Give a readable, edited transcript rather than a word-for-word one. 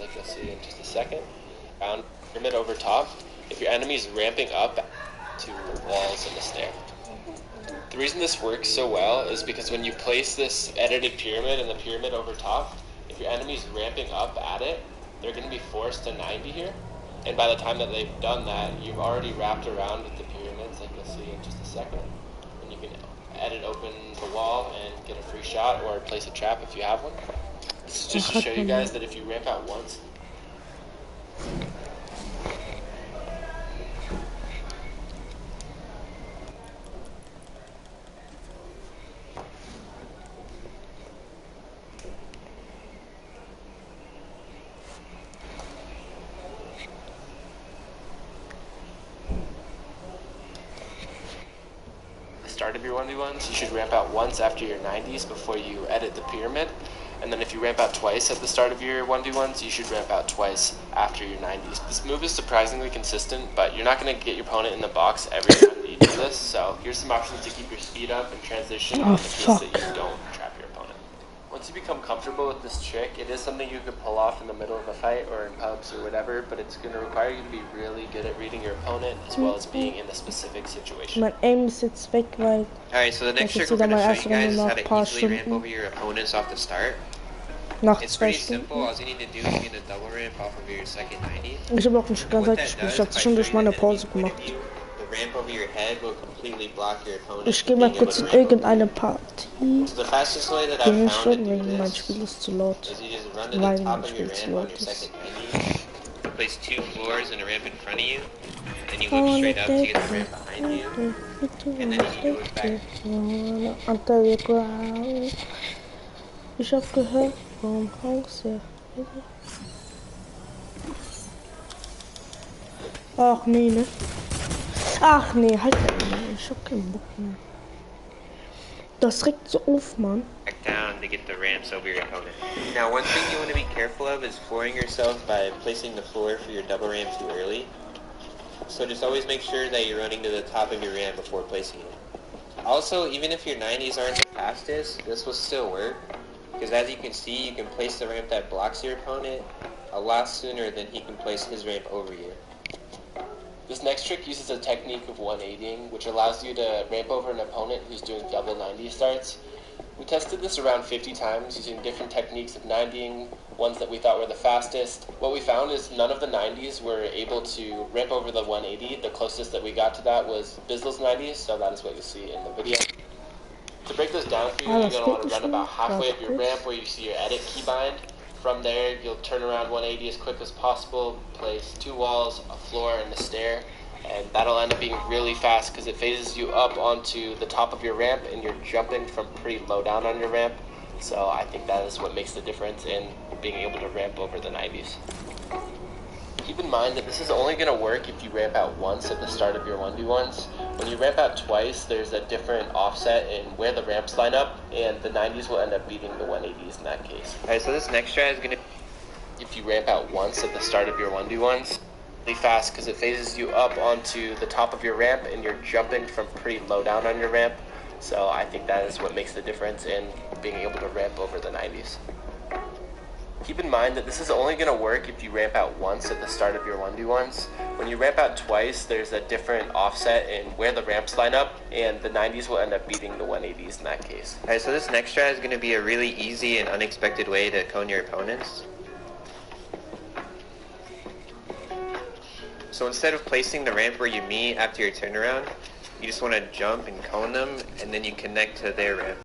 like you'll see in just a second. Round pyramid over top. If your enemy's ramping up to walls in the stair. The reason this works so well is because when you place this edited pyramid and the pyramid over top, if your enemy's ramping up at it, they're going to be forced to 90 here. And by the time that they've done that, you've already wrapped around with the pyramids, like you'll see in just a second. And you can edit open the wall and get a free shot or place a trap if you have one. This is just to show you guys that if you ramp out once, start of your 1v1s, you should ramp out once after your 90s before you edit the pyramid. And then if you ramp out twice at the start of your 1v1s, you should ramp out twice after your 90s. This move is surprisingly consistent, but you're not going to get your opponent in the box every time that you do this. So here's some options to keep your speed up and transition on the case that you don't trap your opponent. Once you become comfortable with this trick, it is something you could pull off in the middle of a fight or in pubs or whatever, but it's going to require you to be really good at reading your opponent as well as being in the specific situation. Mein Aim ist jetzt weg, weil Alright, so the next trick we're going to show you guys is how to easily ramp over your opponents off the start. It's pretty simple. All you need to do is get a double ramp off of your second 90. Ich habe auch nicht ganz gespielt, ich habe schon durch meine Pause gemacht. The ramp over your head will completely block your opponent. Ich gehe mal kurz in irgendeine Party. So the fastest way that I've found to do mein this Spiel ist zu laut. is you just run to the top of your ramp on your second 90. You place 2 floors and a ramp in front of you, and you look straight up to get the ramp behind you, and then you can go back. Under the ground. Ich hab gehört vom Haus her. Ach nee, ne? Ach nee, halt. Ich hab keinen Bock mehr. Das regt so auf, Mann. Back down to get the ramps over your opponent. Now, one thing you want to be careful of is flooring yourself by placing the floor for your double ramp too early. So just always make sure that you're running to the top of your ramp before placing it. Also, even if your 90s aren't the fastest, this will still work. Because as you can see, you can place the ramp that blocks your opponent a lot sooner than he can place his ramp over you. This next trick uses a technique of 180ing, which allows you to ramp over an opponent who's doing double 90 starts. We tested this around 50 times using different techniques of 90ing, ones that we thought were the fastest. What we found is none of the 90s were able to ramp over the 180. The closest that we got to that was Bizzle's 90s, so that is what you see in the video. To break this down for you, you're going to want to run about halfway up your ramp where you see your edit keybind. From there, you'll turn around 180 as quick as possible, place 2 walls, a floor, and a stair, and that'll end up being really fast because it phases you up onto the top of your ramp and you're jumping from pretty low down on your ramp. So I think that is what makes the difference in being able to ramp over the 90s. Keep in mind that this is only going to work if you ramp out once at the start of your 1v1s. When you ramp out twice, there's a different offset in where the ramps line up, and the 90s will end up beating the 180s in that case. Alright, so this next strat is going to... If you ramp out once at the start of your 1v1s, really fast because it phases you up onto the top of your ramp and you're jumping from pretty low down on your ramp. So I think that is what makes the difference in being able to ramp over the 90s. Keep in mind that this is only going to work if you ramp out once at the start of your 1v1s. When you ramp out twice, there's a different offset in where the ramps line up, and the 90s will end up beating the 180s in that case. Alright, so this next strat is going to be a really easy and unexpected way to cone your opponents. So instead of placing the ramp where you meet after your turnaround, you just want to jump and cone them, and then you connect to their ramp.